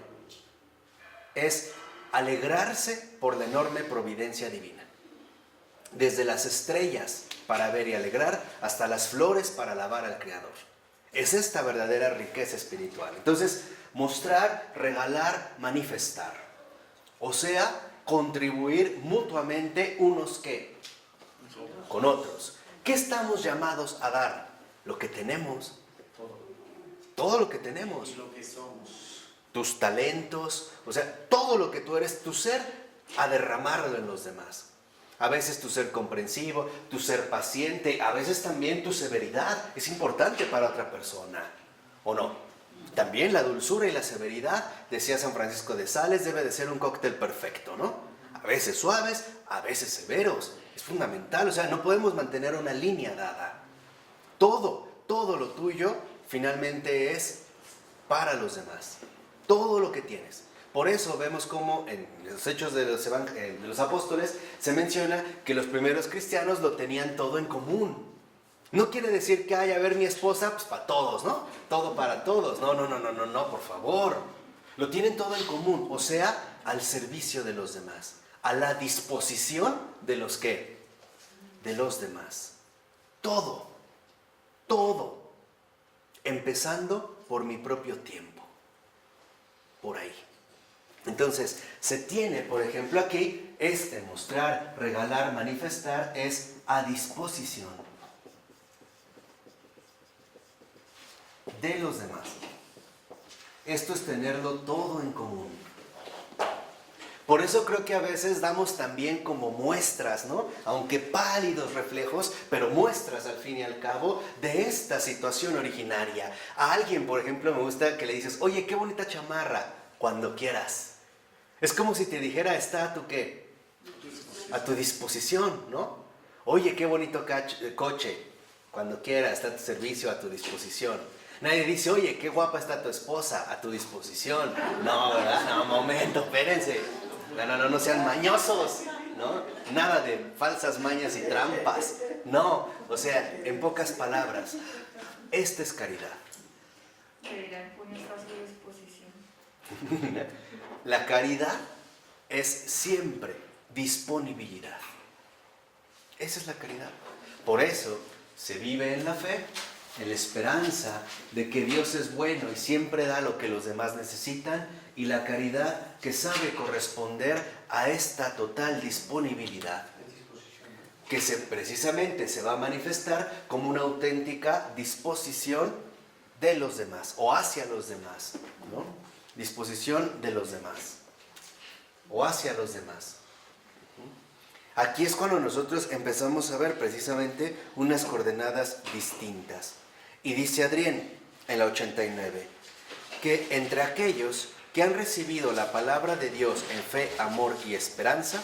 es alegrarse por la enorme providencia divina. Desde las estrellas para ver y alegrar hasta las flores para alabar al Creador. Es esta verdadera riqueza espiritual. Entonces, mostrar, regalar, manifestar. O sea, contribuir mutuamente unos ¿qué? Con otros. ¿Qué estamos llamados a dar? Lo que tenemos. Todo lo que tenemos. Y lo que somos. Tus talentos, o sea, todo lo que tú eres, tu ser, a derramarlo en los demás. A veces tu ser comprensivo, tu ser paciente, a veces también tu severidad es importante para otra persona, ¿o no? También la dulzura y la severidad, decía San Francisco de Sales, debe de ser un cóctel perfecto, ¿no? A veces suaves, a veces severos. Es fundamental, o sea, no podemos mantener una línea dada. Todo lo tuyo finalmente es para los demás. Todo lo que tienes. Por eso vemos como en los Hechos de los Apóstoles se menciona que los primeros cristianos lo tenían todo en común. No quiere decir que, ay, a ver, mi esposa, pues para todos, ¿no? Todo para todos. No, por favor. Lo tienen todo en común, o sea, al servicio de los demás, a la disposición de los ¿qué? De los demás. Todo, empezando por mi propio tiempo, por ahí. Entonces, se tiene, por ejemplo, aquí, mostrar, regalar, manifestar, es a disposición de los demás. Esto es tenerlo todo en común. Por eso creo que a veces damos también como muestras, ¿no? Aunque pálidos reflejos, pero muestras al fin y al cabo de esta situación originaria. A alguien, por ejemplo, me gusta que le dices, oye, qué bonita chamarra, cuando quieras. Es como si te dijera, está a tu ¿qué? A tu disposición, ¿no? Oye, qué bonito coche, cuando quieras, está a tu servicio, a tu disposición. Nadie dice, oye, qué guapa está tu esposa, a tu disposición. No, ¿verdad? No, momento, espérense. No sean mañosos, ¿no? Nada de falsas mañas y trampas. No, o sea, en pocas palabras, esta es caridad. Caridad pone a su disposición. La caridad es siempre disponibilidad. Esa es la caridad. Por eso se vive en la fe, en la esperanza de que Dios es bueno y siempre da lo que los demás necesitan, y la caridad que sabe corresponder a esta total disponibilidad, que precisamente se va a manifestar como una auténtica disposición de los demás o hacia los demás, ¿no? Disposición de los demás o hacia los demás. Aquí es cuando nosotros empezamos a ver precisamente unas coordenadas distintas. Y dice Adrián en la 89 que entre aquellos que han recibido la palabra de Dios en fe, amor y esperanza,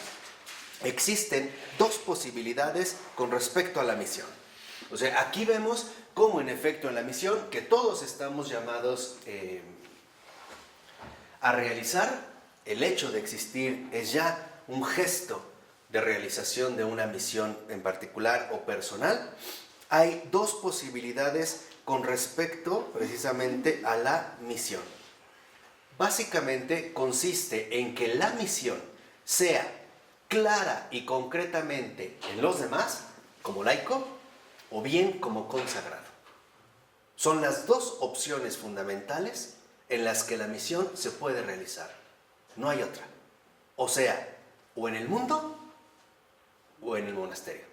existen dos posibilidades con respecto a la misión. O sea, aquí vemos cómo en efecto en la misión que todos estamos llamados a realizar, el hecho de existir es ya un gesto de realización de una misión en particular o personal. Hay dos posibilidades con respecto precisamente a la misión. Básicamente consiste en que la misión sea clara y concretamente en los demás, como laico, o bien como consagrado. Son las dos opciones fundamentales en las que la misión se puede realizar. No hay otra. O sea, o en el mundo o en el monasterio,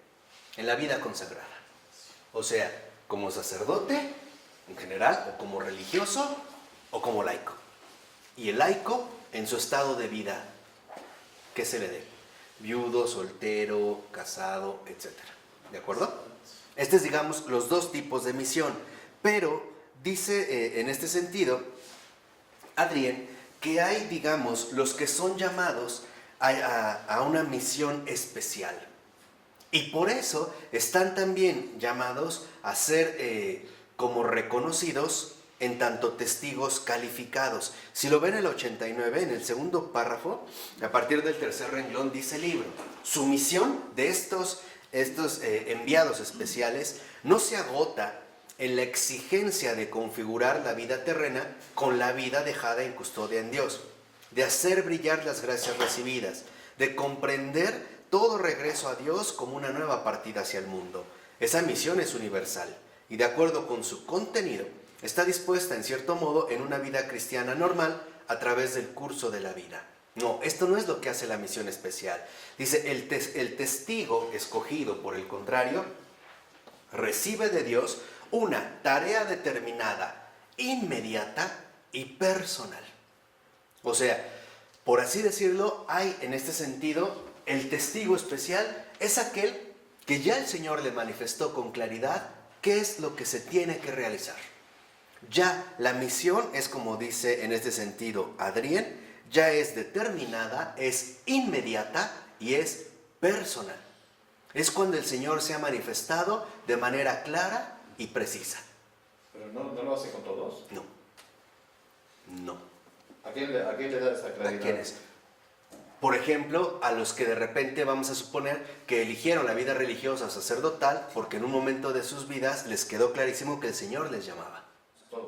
en la vida consagrada. O sea, como sacerdote en general, o como religioso, o como laico. Y el laico en su estado de vida, ¿qué se le dé? Viudo, soltero, casado, etc. ¿De acuerdo? Estos, digamos, los dos tipos de misión. Pero dice en este sentido, Adrien, que hay, digamos, los que son llamados a una misión especial. Y por eso están también llamados a ser como reconocidos en tanto testigos calificados. Si lo ven en el 89, en el segundo párrafo, a partir del tercer renglón, dice el libro: su misión de estos enviados especiales no se agota en la exigencia de configurar la vida terrena con la vida dejada en custodia en Dios, de hacer brillar las gracias recibidas, de comprender todo regreso a Dios como una nueva partida hacia el mundo. Esa misión es universal y, de acuerdo con su contenido, está dispuesta en cierto modo en una vida cristiana normal a través del curso de la vida. No, esto no es lo que hace la misión especial. Dice, el testigo escogido, por el contrario, recibe de Dios una tarea determinada, inmediata y personal. O sea, por así decirlo, hay en este sentido, el testigo especial es aquel que ya el Señor le manifestó con claridad qué es lo que se tiene que realizar. Ya la misión es, como dice en este sentido Adrien, ya es determinada, es inmediata y es personal. Es cuando el Señor se ha manifestado de manera clara y precisa. Pero no lo hace con todos. No. No. ¿A quién le da esa claridad? ¿A quiénes? Por ejemplo, a los que de repente vamos a suponer que eligieron la vida religiosa o sacerdotal porque en un momento de sus vidas les quedó clarísimo que el Señor les llamaba.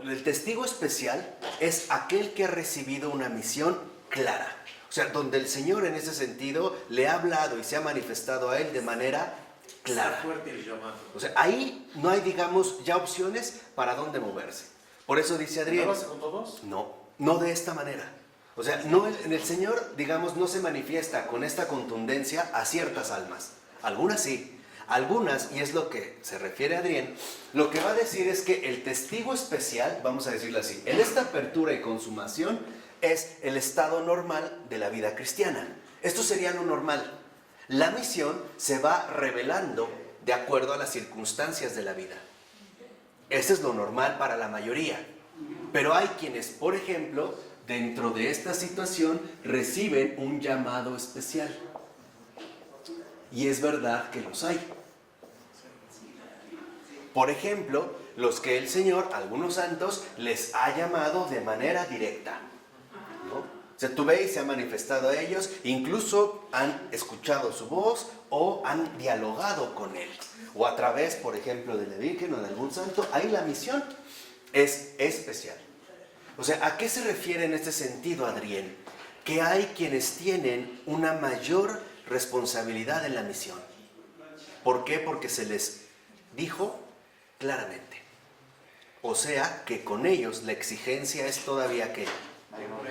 El testigo especial es aquel que ha recibido una misión clara. O sea, donde el Señor en ese sentido le ha hablado y se ha manifestado a él de manera clara. Está fuerte el llamado. O sea, ahí no hay, digamos, ya opciones para dónde moverse. Por eso dice Adrián. ¿No lo hace con todos? No, no de esta manera. O sea, no, el Señor, digamos, no se manifiesta con esta contundencia a ciertas almas. Algunas sí. Algunas, y es lo que se refiere a Adrián, lo que va a decir es que el testigo especial, vamos a decirlo así, en esta apertura y consumación es el estado normal de la vida cristiana. Esto sería lo normal. La misión se va revelando de acuerdo a las circunstancias de la vida. Eso es lo normal para la mayoría. Pero hay quienes, por ejemplo, dentro de esta situación reciben un llamado especial. Y es verdad que los hay. Por ejemplo, los que el Señor, algunos santos, les ha llamado de manera directa, ¿no? O sea, tú ves y se ha manifestado a ellos, incluso han escuchado su voz o han dialogado con Él. O a través, por ejemplo, de la Virgen o de algún santo, ahí la misión es especial. O sea, ¿a qué se refiere en este sentido, Adrián? Que hay quienes tienen una mayor responsabilidad en la misión. ¿Por qué? Porque se les dijo claramente. O sea, que con ellos la exigencia es todavía que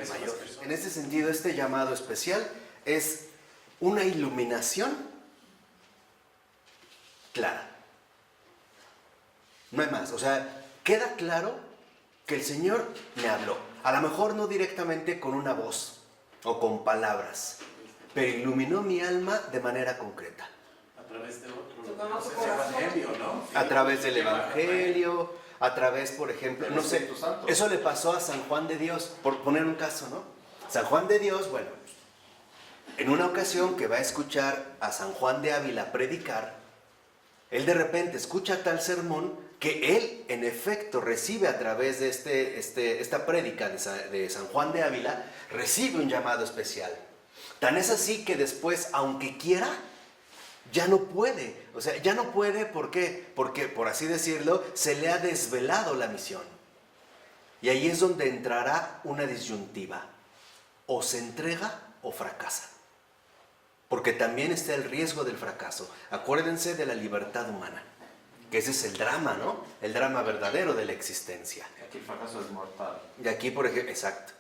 mayor. En este sentido, este llamado especial es una iluminación clara. No hay más. O sea, queda claro que el Señor me habló. A lo mejor no directamente con una voz o con palabras, pero iluminó mi alma de manera concreta. A través de otro. Tocamos No sé, tu corazón. evangelio, ¿no? A través del Evangelio, a través, por ejemplo, no sé, eso le pasó a San Juan de Dios, por poner un caso, ¿no? San Juan de Dios, bueno, en una ocasión que va a escuchar a San Juan de Ávila predicar, él de repente escucha tal sermón que él, en efecto, recibe a través de esta prédica de San Juan de Ávila, recibe un llamado especial. Tan es así que después, aunque quiera, ya no puede. O sea, ya no puede, ¿por qué? Porque, por así decirlo, se le ha desvelado la misión. Y ahí es donde entrará una disyuntiva. O se entrega o fracasa. Porque también está el riesgo del fracaso. Acuérdense de la libertad humana. Que ese es el drama, ¿no? El drama verdadero de la existencia. Aquí el fracaso es mortal. Y aquí, por ejemplo, exacto.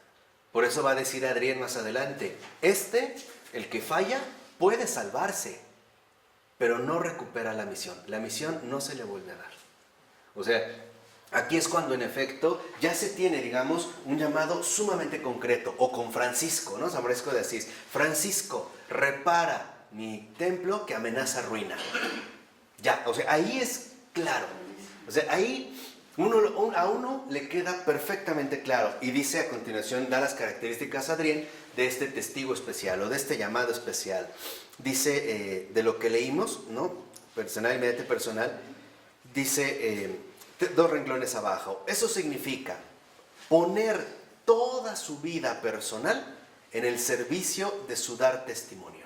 Por eso va a decir Adrián más adelante, el que falla, puede salvarse, pero no recupera la misión. La misión no se le vuelve a dar. O sea, aquí es cuando en efecto ya se tiene, digamos, un llamado sumamente concreto. O con Francisco, ¿no? San Francisco de Asís. Francisco, repara mi templo que amenaza ruina. Ya, o sea, ahí es claro. O sea, ahí a uno le queda perfectamente claro. Y dice a continuación, da las características Adrián de este testigo especial o de este llamado especial. Dice, de lo que leímos, ¿no? Personal, inmediatamente personal, dice 2 renglones abajo. Eso significa poner toda su vida personal en el servicio de su dar testimonio.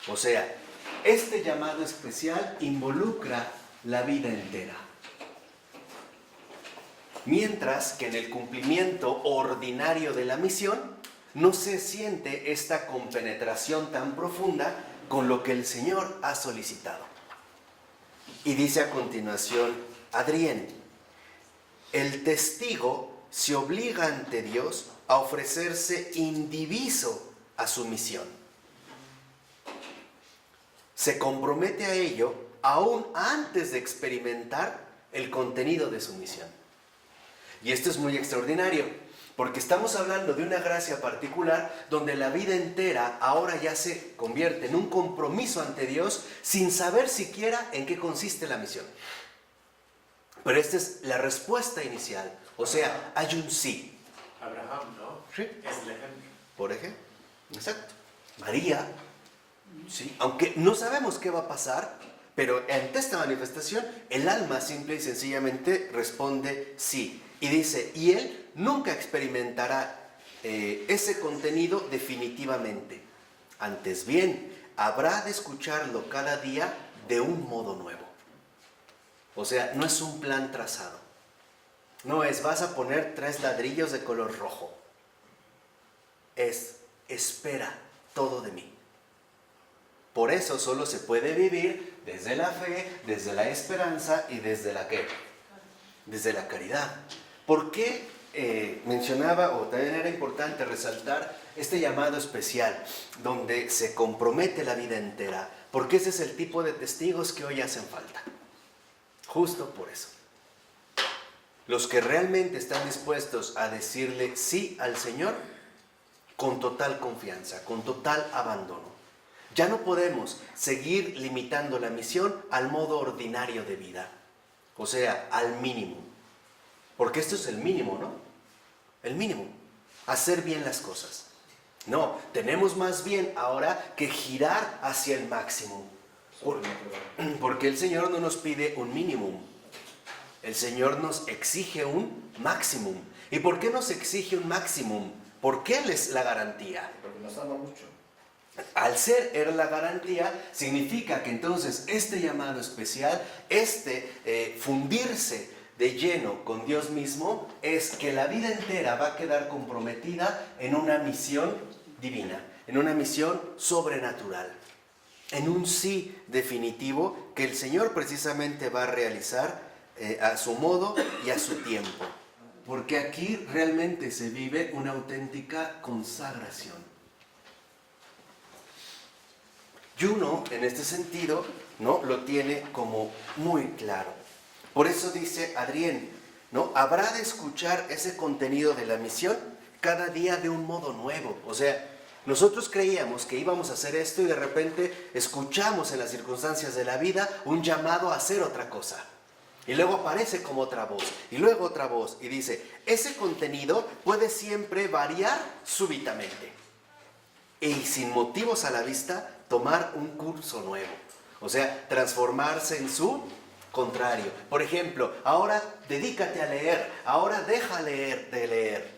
O sea, este llamado especial involucra la vida entera. Mientras que en el cumplimiento ordinario de la misión no se siente esta compenetración tan profunda con lo que el Señor ha solicitado. Y dice a continuación Adrián, el testigo se obliga ante Dios a ofrecerse indiviso a su misión. Se compromete a ello aún antes de experimentar el contenido de su misión. Y esto es muy extraordinario, porque estamos hablando de una gracia particular donde la vida entera ahora ya se convierte en un compromiso ante Dios sin saber siquiera en qué consiste la misión. Pero esta es la respuesta inicial, o sea, hay un sí. Abraham, ¿no? Sí. Es el ejemplo. Por ejemplo, exacto. María, sí, aunque no sabemos qué va a pasar, pero ante esta manifestación, el alma simple y sencillamente responde sí. Y dice, y él nunca experimentará ese contenido definitivamente. Antes bien, habrá de escucharlo cada día de un modo nuevo. O sea, no es un plan trazado. No es, vas a poner 3 ladrillos de color rojo. Es, espera todo de mí. Por eso solo se puede vivir desde la fe, desde la esperanza y desde la ¿qué? Desde la caridad. ¿Por qué mencionaba, o también era importante resaltar, este llamado especial, donde se compromete la vida entera? Porque ese es el tipo de testigos que hoy hacen falta. Justo por eso. Los que realmente están dispuestos a decirle sí al Señor con total confianza, con total abandono. Ya no podemos seguir limitando la misión al modo ordinario de vida, o sea, al mínimo. Porque esto es el mínimo, ¿no? El mínimo, hacer bien las cosas. No, tenemos más bien ahora que girar hacia el máximo. Porque el Señor no nos pide un mínimo, el Señor nos exige un máximo. ¿Y por qué nos exige un máximo? Porque Él es la garantía. Porque nos ama mucho. Al ser Él la garantía, significa que entonces este llamado especial, fundirse de lleno con Dios mismo, es que la vida entera va a quedar comprometida en una misión divina, en una misión sobrenatural, en un sí definitivo que el Señor precisamente va a realizar a su modo y a su tiempo. Porque aquí realmente se vive una auténtica consagración. Y uno, en este sentido, ¿no?, lo tiene como muy claro. Por eso dice Adrián, ¿no?, habrá de escuchar ese contenido de la misión cada día de un modo nuevo. O sea, nosotros creíamos que íbamos a hacer esto y de repente escuchamos en las circunstancias de la vida un llamado a hacer otra cosa. Y luego aparece como otra voz, y luego otra voz, y dice, ese contenido puede siempre variar súbitamente. Y sin motivos a la vista, tomar un curso nuevo. O sea, transformarse en su contrario. Por ejemplo, ahora dedícate a leer, ahora deja de leer.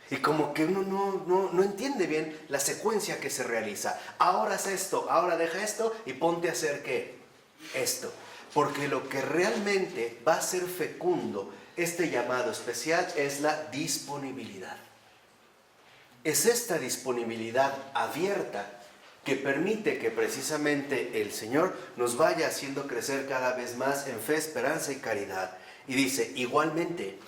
Y como que uno no entiende bien la secuencia que se realiza. Ahora haz esto, ahora deja esto y ponte a hacer ¿qué? Esto. Porque lo que realmente va a ser fecundo este llamado especial es la disponibilidad. Es esta disponibilidad abierta que permite que precisamente el Señor nos vaya haciendo crecer cada vez más en fe, esperanza y caridad. Y dice, igualmente,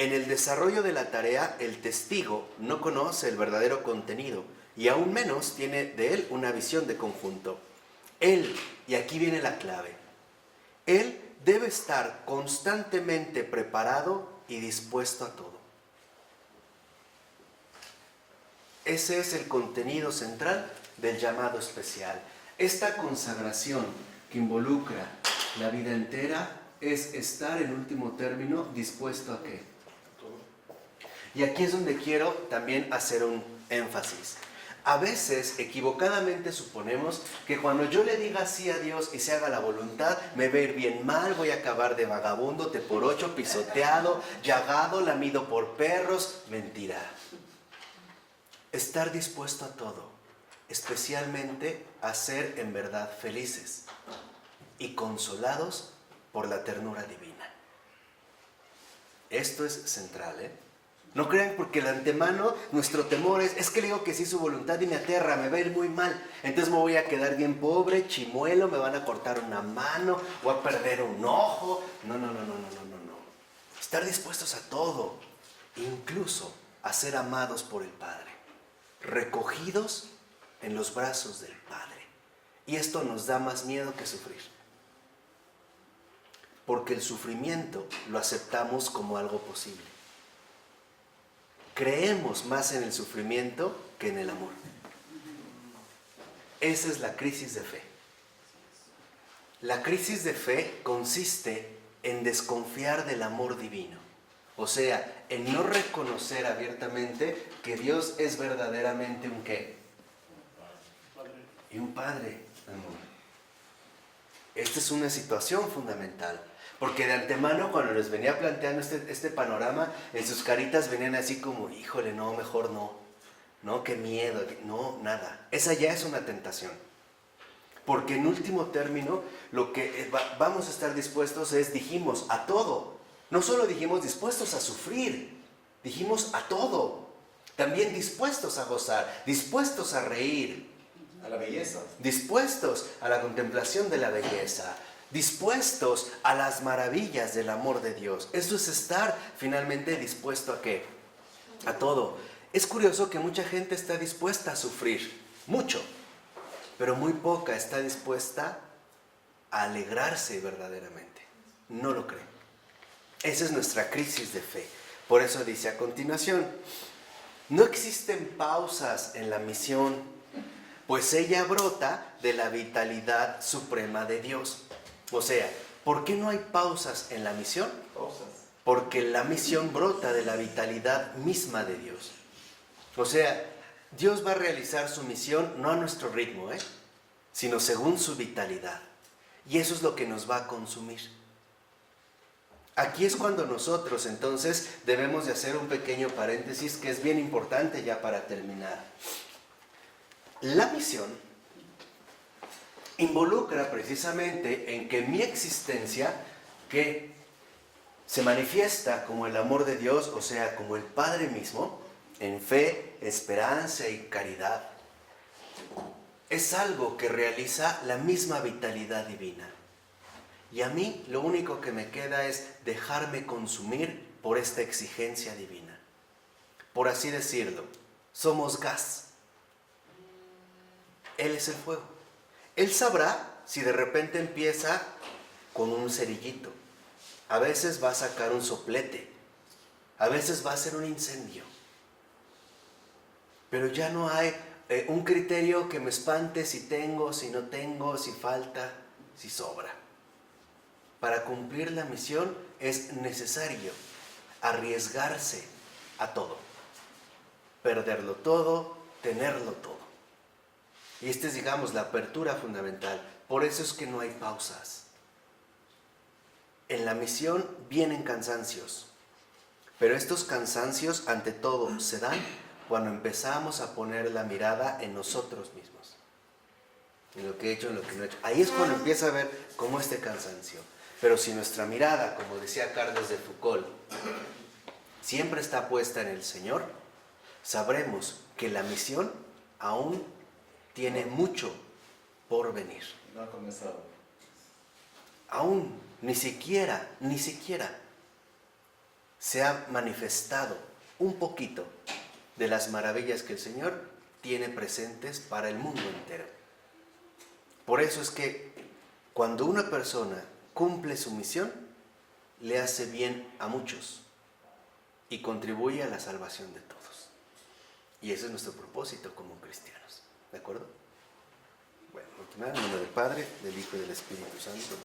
En el desarrollo de la tarea, el testigo no conoce el verdadero contenido y aún menos tiene de él una visión de conjunto. Él, y aquí viene la clave, él debe estar constantemente preparado y dispuesto a todo. Ese es el contenido central del llamado especial. Esta consagración que involucra la vida entera es estar en último término dispuesto a qué. Y aquí es donde quiero también hacer un énfasis. A veces equivocadamente suponemos que cuando yo le diga sí a Dios y se haga la voluntad, me va a ir bien mal, voy a acabar de vagabundo, te por ocho, pisoteado, llagado, lamido por perros. Mentira. Estar dispuesto a todo, especialmente a ser en verdad felices y consolados por la ternura divina. Esto es central, ¿eh? No crean porque de antemano nuestro temor es que le digo que sí su voluntad y me aterra, me va a ir muy mal. Entonces me voy a quedar bien pobre, chimuelo, me van a cortar una mano, voy a perder un ojo. No. Estar dispuestos a todo, incluso a ser amados por el Padre, recogidos en los brazos del Padre. Y esto nos da más miedo que sufrir. Porque el sufrimiento lo aceptamos como algo posible. Creemos más en el sufrimiento que en el amor. Esa es la crisis de fe. La crisis de fe consiste en desconfiar del amor divino. O sea, en no reconocer abiertamente que Dios es verdaderamente un ¿qué? Y un Padre, amor. Esta es una situación fundamental. Porque de antemano, cuando les venía planteando este panorama, en sus caritas venían así como, híjole, no, mejor no. No, qué miedo. No, nada. Esa ya es una tentación. Porque en último término, lo que vamos a estar dispuestos es, dijimos, a todo. No solo dijimos dispuestos a sufrir, dijimos a todo. También dispuestos a gozar, dispuestos a reír. A la belleza. Dispuestos a la contemplación de la belleza. Dispuestos a las maravillas del amor de Dios. Eso es estar finalmente dispuesto ¿a qué? A todo. Es curioso que mucha gente está dispuesta a sufrir, mucho, pero muy poca está dispuesta a alegrarse verdaderamente. No lo creen. Esa es nuestra crisis de fe. Por eso dice a continuación, no existen pausas en la misión, pues ella brota de la vitalidad suprema de Dios. O sea, ¿por qué no hay pausas en la misión? Pausas. Porque la misión brota de la vitalidad misma de Dios. O sea, Dios va a realizar su misión no a nuestro ritmo, sino según su vitalidad. Y eso es lo que nos va a consumir. Aquí es cuando nosotros entonces debemos de hacer un pequeño paréntesis que es bien importante ya para terminar. La misión involucra precisamente en que mi existencia, que se manifiesta como el amor de Dios, o sea, como el Padre mismo, en fe, esperanza y caridad, es algo que realiza la misma vitalidad divina. Y a mí lo único que me queda es dejarme consumir por esta exigencia divina. Por así decirlo, somos gas. Él es el fuego. Él sabrá si de repente empieza con un cerillito. A veces va a sacar un soplete. A veces va a ser un incendio. Pero ya no hay un criterio que me espante si tengo, si no tengo, si falta, si sobra. Para cumplir la misión es necesario arriesgarse a todo. Perderlo todo, tenerlo todo. Y esta es, digamos, la apertura fundamental. Por eso es que no hay pausas. En la misión vienen cansancios. Pero estos cansancios, ante todo, se dan cuando empezamos a poner la mirada en nosotros mismos. En lo que he hecho, en lo que no he hecho. Ahí es cuando empieza a ver cómo este cansancio. Pero si nuestra mirada, como decía Carlos de Foucault, siempre está puesta en el Señor, sabremos que la misión aún tiene mucho por venir. No ha comenzado. Aún, ni siquiera. se ha manifestado un poquito de las maravillas que el Señor tiene presentes para el mundo entero. Por eso es que cuando una persona cumple su misión, le hace bien a muchos y contribuye a la salvación de todos. Y ese es nuestro propósito como cristianos. ¿De acuerdo? Bueno, continuar en nombre del Padre, del Hijo y del Espíritu Santo.